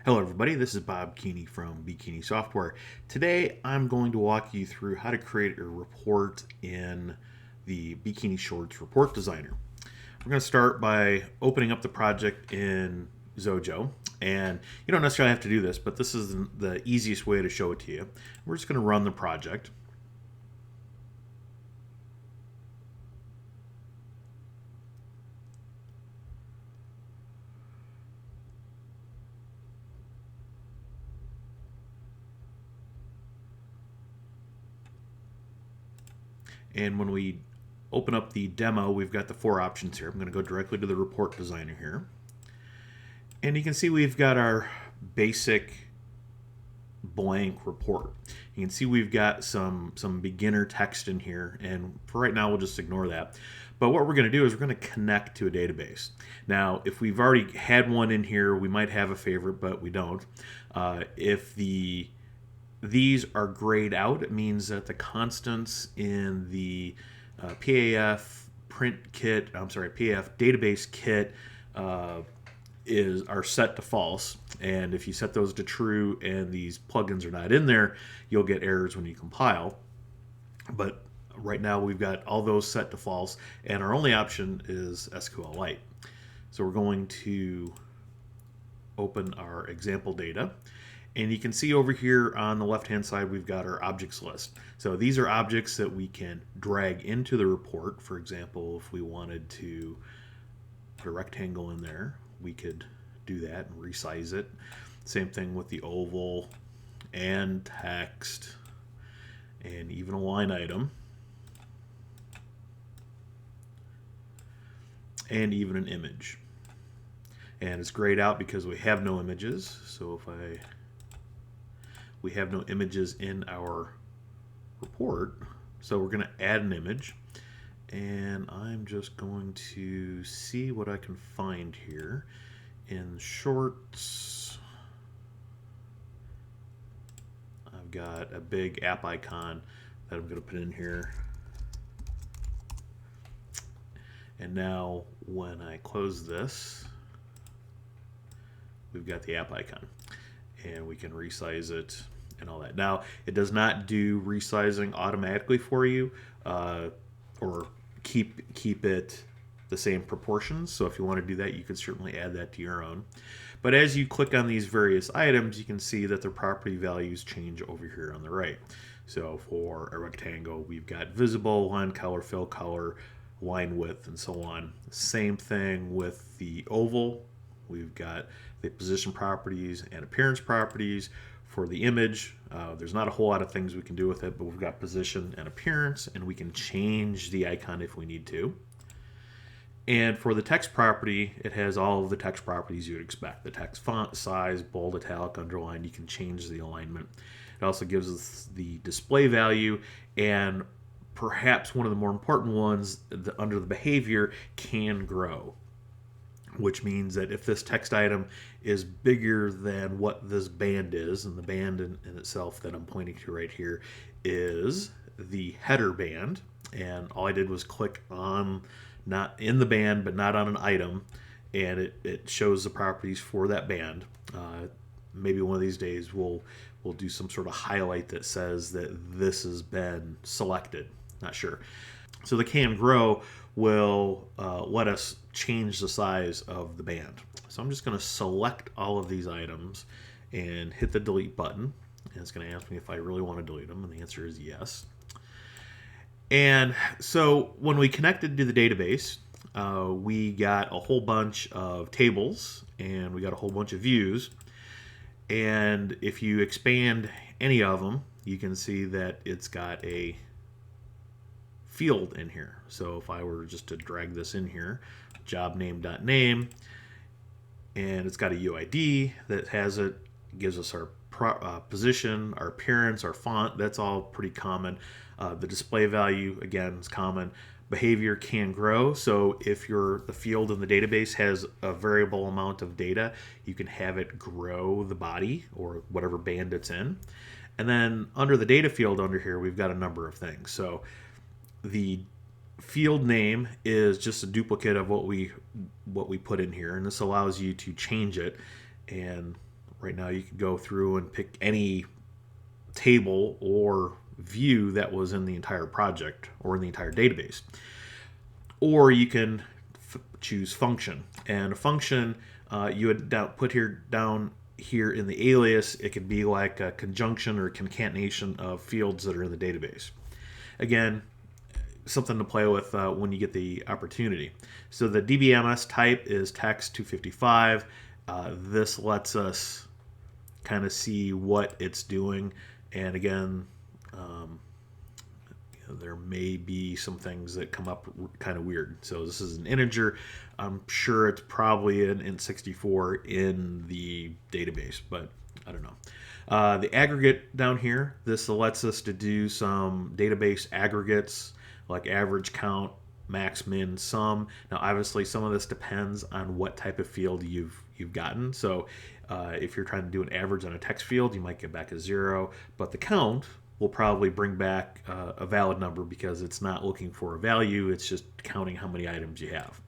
Hello everybody, this is BKeeney from BKeeney Software. Today I'm going to walk you through how to create a report in the BKeeney Shorts Report Designer. We're going to start by opening up the project in Zojo, and you don't necessarily have to do this, but this is the easiest way to show it to you. We're just going to run the project. And when we open up the demo, we've got the four options here. I'm going to go directly to the report designer here. And you can see we've got our basic blank report. You can see we've got some beginner text in here, and for right now we'll just ignore that. But what we're going to do is we're going to connect to a database. Now, if we've already had one in here, we might have a favorite, but we don't. If these are grayed out, it means that the constants in the PAF database kit are set to false. And if you set those to true and these plugins are not in there, you'll get errors when you compile. But right now we've got all those set to false, and our only option is SQLite. So we're going to open our example data. And you can see over here on the left-hand side, we've got our objects list. So these are objects that we can drag into the report. For example, if we wanted to put a rectangle in there, we could do that and resize it. Same thing with the oval and text and even a line item and even an image. And it's grayed out because we have no images. So we have no images in our report, so we're going to add an image, and I'm just going to see what I can find here in Shorts. I've got a big app icon that I'm going to put in here, and now when I close this, we've got the app icon, and we can resize it and all that. Now, it does not do resizing automatically for you, or keep it the same proportions. So if you want to do that, you could certainly add that to your own. But as you click on these various items, you can see that their property values change over here on the right. So for a rectangle, we've got visible, line color, fill color, line width, and so on. Same thing with the oval. We've got the position properties and appearance properties. For the image, there's not a whole lot of things we can do with it, but we've got position and appearance, and we can change the icon if we need to. And for the text property, it has all of the text properties you'd expect. The text font, size, bold, italic, underline. You can change the alignment. It also gives us the display value, and perhaps one of the more important ones, under the behavior, can grow, which means that if this text item is bigger than what this band is, and the band in itself that I'm pointing to right here is the header band, and all I did was click on, not in the band, but not on an item, and it shows the properties for that band. Maybe one of these days we'll do some sort of highlight that says that this has been selected. Not sure. So the can grow will let us change the size of the band. So I'm just going to select all of these items and hit the delete button. And it's going to ask me if I really want to delete them, and the answer is yes. And so when we connected to the database, we got a whole bunch of tables, and we got a whole bunch of views. And if you expand any of them, you can see that it's got a field in here. So if I were just to drag this in here, job name.name, and it's got a UID that has it, gives us our position, our appearance, our font. That's all pretty common. The display value, again, is common. Behavior can grow. So if the field in the database has a variable amount of data, you can have it grow the body or whatever band it's in. And then under the data field under here, we've got a number of things. So the field name is just a duplicate of what we put in here, and this allows you to change it. And right now you could go through and pick any table or view that was in the entire project or in the entire database. Or you can choose function. And a function you would put down here in the alias, it could be like a conjunction or concatenation of fields that are in the database. Again, something to play with when you get the opportunity. So the DBMS type is text 255. This lets us kind of see what it's doing. And again, there may be some things that come up kind of weird. So this is an integer. I'm sure it's probably an int64 in the database, but I don't know. The aggregate down here, this lets us to do some database aggregates like average, count, max, min, sum. Now obviously some of this depends on what type of field you've gotten. So if you're trying to do an average on a text field, you might get back a 0, but the count will probably bring back a valid number because it's not looking for a value, it's just counting how many items you have.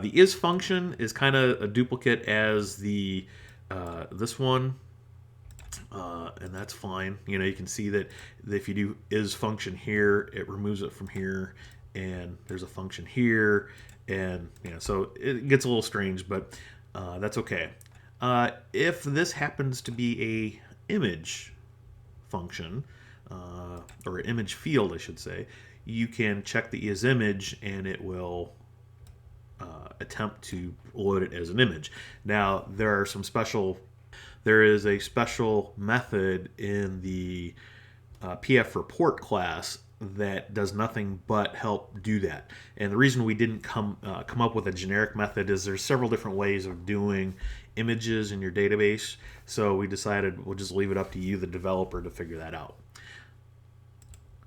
The is function is kind of a duplicate as the this one, and that's fine. You can see that if you do is function here, it removes it from here, and there's a function here, and so it gets a little strange, but that's okay. If this happens to be a image function, or image field, I should say, you can check the isImage and it will attempt to load it as an image. Now there is a special method in the PF report class that does nothing but help do that. And the reason we didn't come up with a generic method is there's several different ways of doing images in your database. So we decided we'll just leave it up to you, the developer, to figure that out.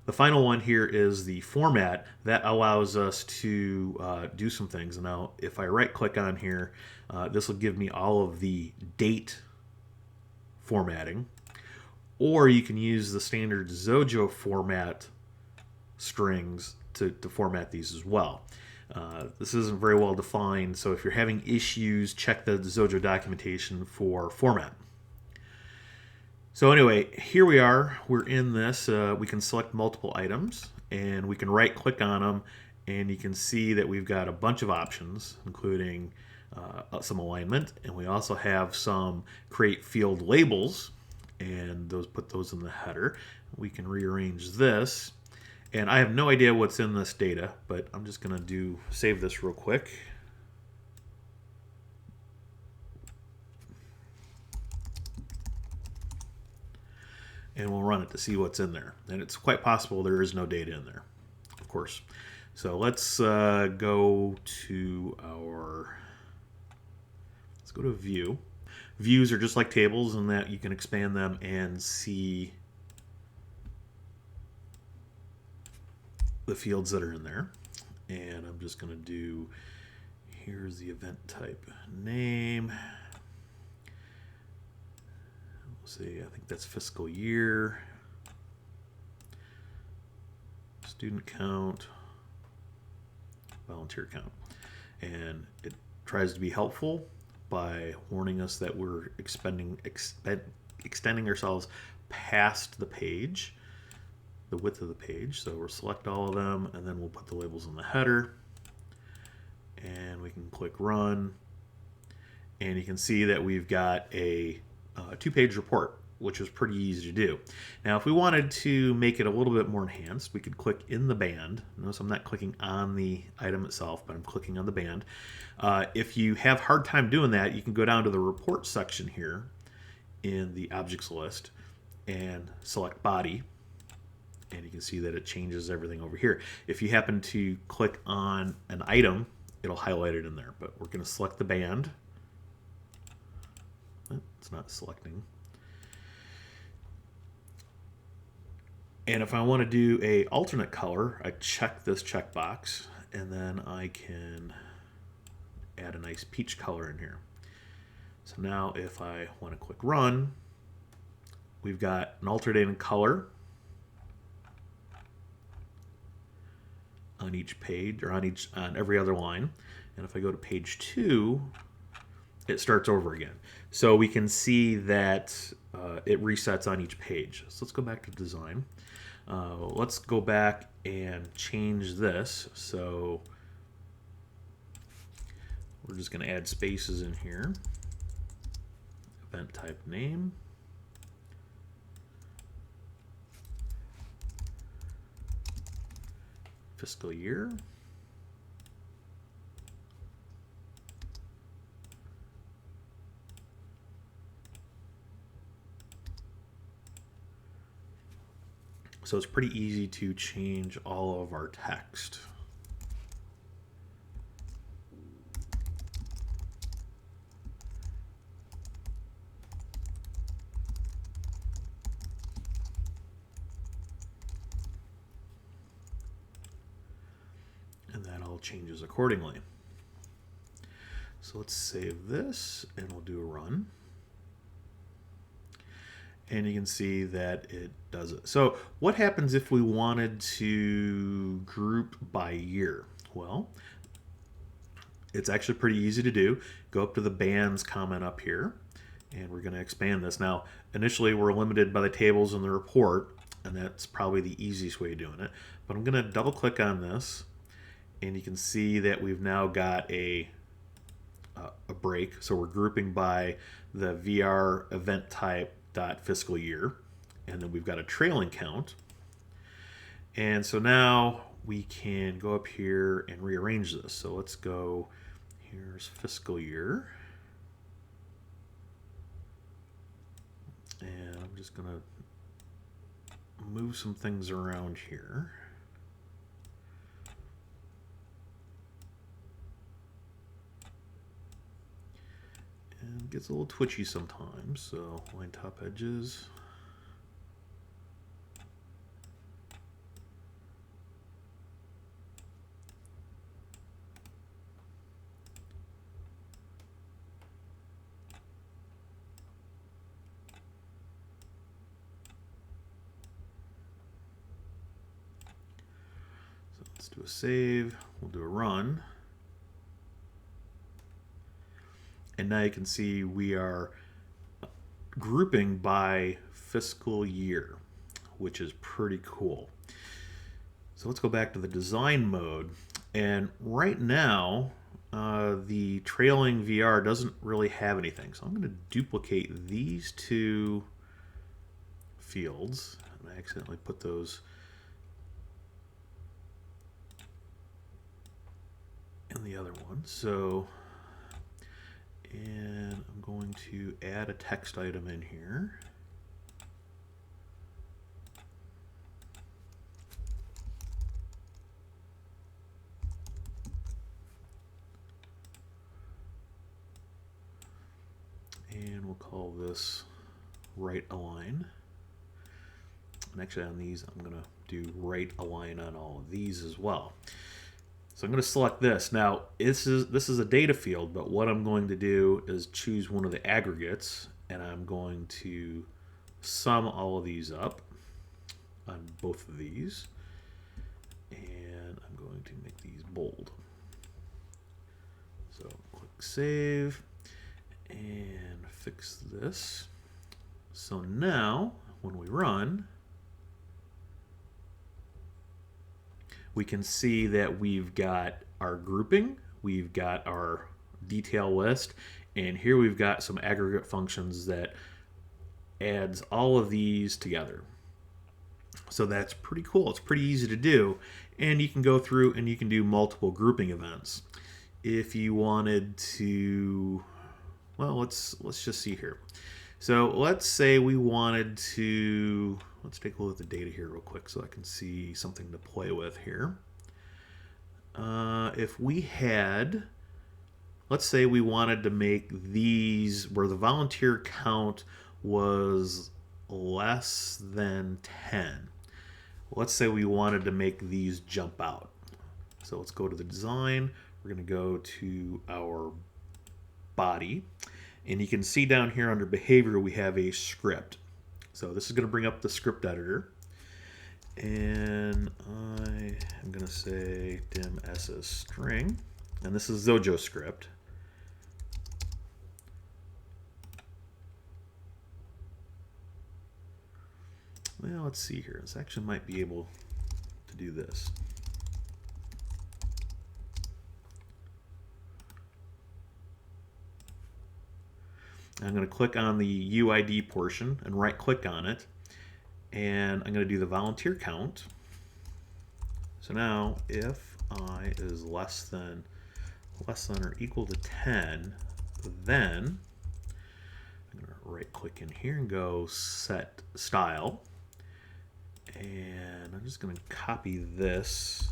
The final one here is the format that allows us to do some things. Now, if I right click on here, this will give me all of the date formatting, or you can use the standard Zojo format strings to format these as well. This isn't very well defined, so if you're having issues, check the Zojo documentation for format. So anyway, here we are. We're in this. We can select multiple items, and we can right-click on them, and you can see that we've got a bunch of options, including some alignment, and we also have some create field labels, and put those in the header. We can rearrange this, and I have no idea what's in this data, but I'm just going to save this real quick. And we'll run it to see what's in there. And it's quite possible there is no data in there, of course. So let's go to view. Views are just like tables in that you can expand them and see the fields that are in there. And I'm just going to do, here's the event type name. See, I think that's fiscal year, student count, volunteer count, and it tries to be helpful by warning us that we're extending ourselves past the page, the width of the page. So we'll select all of them, and then we'll put the labels in the header, and we can click run, and you can see that we've got a two-page report, which was pretty easy to do. Now, if we wanted to make it a little bit more enhanced, we could click in the band. Notice I'm not clicking on the item itself, but I'm clicking on the band. If you have a hard time doing that, you can go down to the report section here in the objects list and select body, and you can see that it changes everything over here. If you happen to click on an item, it'll highlight it in there, but we're going to select the band. It's not selecting. And if I want to do a alternate color, I check this checkbox, and then I can add a nice peach color in here. So now if I want to click run, we've got an alternating color on each page, or on every other line. And if I go to page 2, it starts over again. So we can see that it resets on each page. So let's go back to design. Let's go back and change this. So we're just going to add spaces in here. Event type name. Fiscal year. So it's pretty easy to change all of our text. And that all changes accordingly. So let's save this and we'll do a run. And you can see that it does it. So what happens if we wanted to group by year? Well, it's actually pretty easy to do. Go up to the bands comment up here, and we're going to expand this. Now, initially we're limited by the tables in the report, and that's probably the easiest way of doing it. But I'm going to double click on this, and you can see that we've now got a break. So we're grouping by the VR event type fiscal year, and then we've got a trailing count. And so now we can go up here and rearrange this. So let's go, here's fiscal year, and I'm just gonna move some things around here. And it gets a little twitchy sometimes, so line top edges. So let's do a save, we'll do a run. And now you can see we are grouping by fiscal year, which is pretty cool. So let's go back to the design mode. And right now, the trailing VR doesn't really have anything. So I'm going to duplicate these two fields. And I accidentally put those in the other one. So, and I'm going to add a text item in here. And we'll call this right align. And actually on these, I'm going to do right align on all of these as well. So I'm going to select this. Now, this is a data field, but what I'm going to do is choose one of the aggregates, and I'm going to sum all of these up on both of these. And I'm going to make these bold. So click save and fix this. So now, when we run, we can see that we've got our grouping, we've got our detail list, and here we've got some aggregate functions that adds all of these together. So that's pretty cool. It's pretty easy to do, and you can go through and you can do multiple grouping events. If you wanted to, well, let's just see here. So let's say we wanted to, let's take a look at the data here real quick so I can see something to play with here. If we had, let's say we wanted to make these where the volunteer count was less than 10. Let's say we wanted to make these jump out. So let's go to the design. We're going to go to our body. And you can see down here under behavior, we have a script. So this is going to bring up the script editor. And I am going to say dim SS string. And this is Zojo script. Well, let's see here. This actually might be able to do this. I'm going to click on the UID portion and right click on it, and I'm going to do the volunteer count. So now if I is less than or equal to 10, then I'm going to right click in here and go set style, and I'm just going to copy this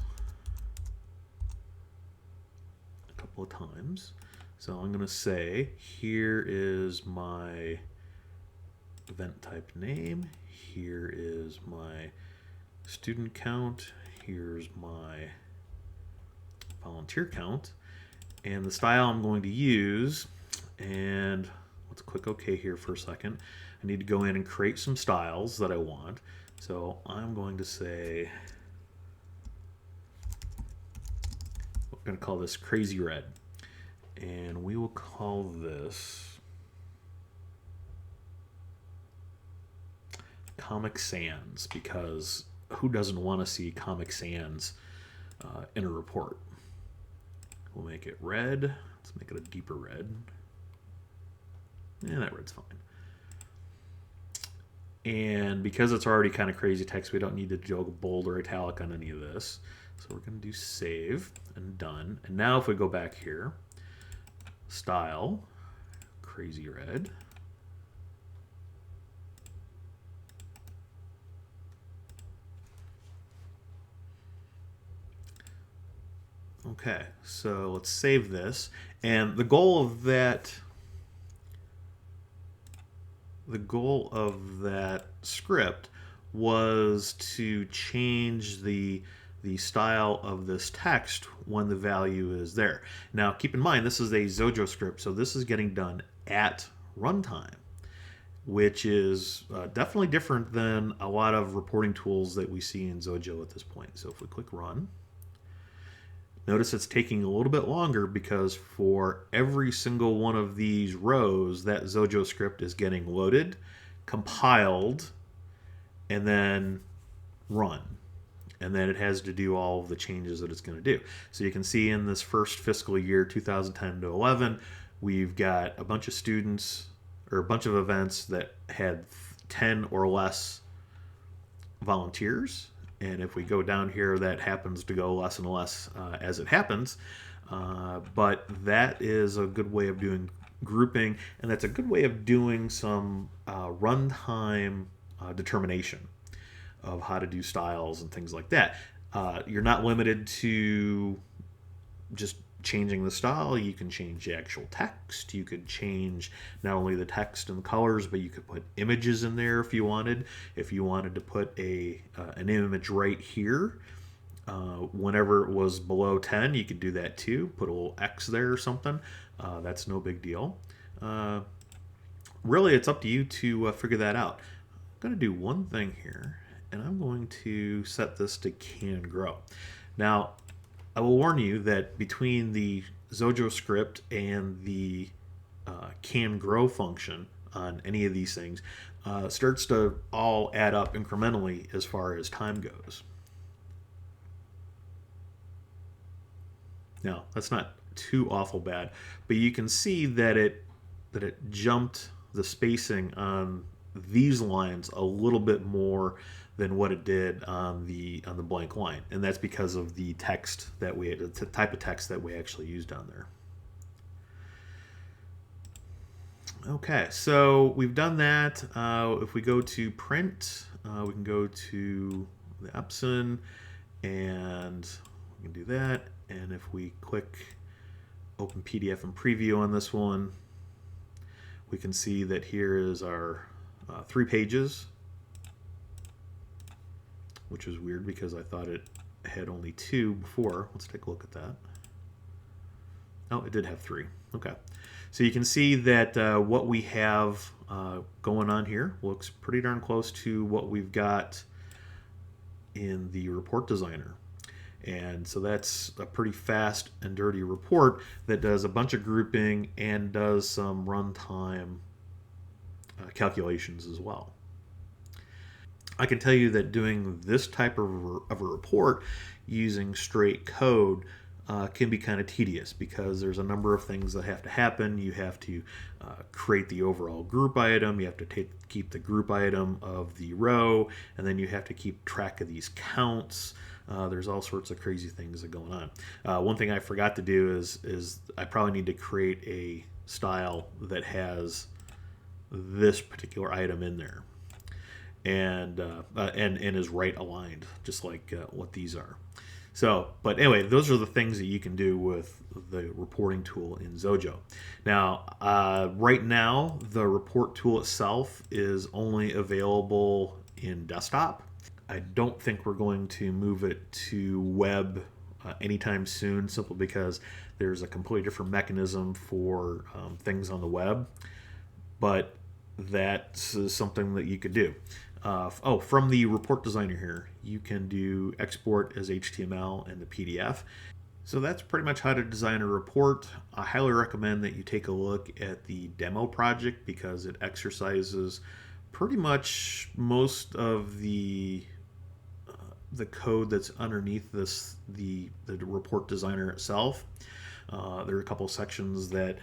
a couple of times. So I'm going to say, here is my event type name, here is my student count, here's my volunteer count, and the style I'm going to use, and let's click OK here for a second. I need to go in and create some styles that I want. So I'm going to say, we're going to call this Crazy Red. And we will call this Comic Sans, because who doesn't want to see Comic Sans in a report? We'll make it red. Let's make it a deeper red. Yeah, that red's fine. And because it's already kind of crazy text, we don't need to go bold or italic on any of this. So we're going to do save and done. And now if we go back here, style, Crazy Red. Okay, so let's save this. And the goal of that script was to change the style of this text when the value is there. Now keep in mind, this is a Zojo script, so this is getting done at runtime, which is definitely different than a lot of reporting tools that we see in Zojo at this point. So if we click run, notice it's taking a little bit longer because for every single one of these rows, that Zojo script is getting loaded, compiled, and then run. And then it has to do all of the changes that it's going to do. So you can see in this first fiscal year, 2010 to 11, we've got a bunch of students or a bunch of events that had 10 or less volunteers. And if we go down here, that happens to go less and less as it happens. But that is a good way of doing grouping, and that's a good way of doing some runtime determination of how to do styles and things like that. You're not limited to just changing the style. You can change the actual text. You could change not only the text and the colors, but you could put images in there if you wanted. If you wanted to put an image right here, whenever it was below 10, you could do that too. Put a little X there or something. That's no big deal. Really, it's up to you to figure that out. I'm going to do one thing here, and I'm going to set this to can grow. Now, I will warn you that between the Zojo script and the can grow function on any of these things, starts to all add up incrementally as far as time goes. Now, that's not too awful bad, but you can see that it jumped the spacing on these lines a little bit more than what it did on the blank line, and that's because of the text that the type of text that we actually used on there. Okay, so we've done that. If we go to print, we can go to the Epson, and we can do that. And if we click open PDF and preview on this one, we can see that here is our 3 pages, which is weird because I thought it had only 2 before. Let's take a look at that. Oh, it did have 3. Okay. So you can see that what we have going on here looks pretty darn close to what we've got in the report designer. And so that's a pretty fast and dirty report that does a bunch of grouping and does some runtime calculations as well. I can tell you that doing this type of a report using straight code can be kind of tedious because there's a number of things that have to happen. You have to create the overall group item, you have to keep the group item of the row, and then you have to keep track of these counts. There's all sorts of crazy things that are going on. One thing I forgot to do is I probably need to create a style that has this particular item in there and is right aligned, just like what these are. So, but anyway, those are the things that you can do with the reporting tool in Zojo. Now, right now, the report tool itself is only available in desktop. I don't think we're going to move it to web anytime soon, simply because there's a completely different mechanism for things on the web. But that's something that you could do. From the report designer here, you can do export as HTML and the PDF. So that's pretty much how to design a report. I highly recommend that you take a look at the demo project because it exercises pretty much most of the code that's underneath the report designer itself. There are a couple of sections that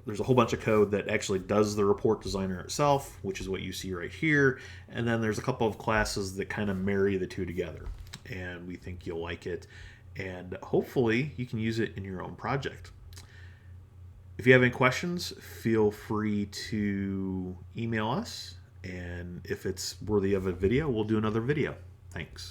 there's a whole bunch of code that actually does the report designer itself, which is what you see right here. And then there's a couple of classes that kind of marry the two together. And we think you'll like it. And hopefully you can use it in your own project. If you have any questions, feel free to email us. And if it's worthy of a video, we'll do another video. Thanks.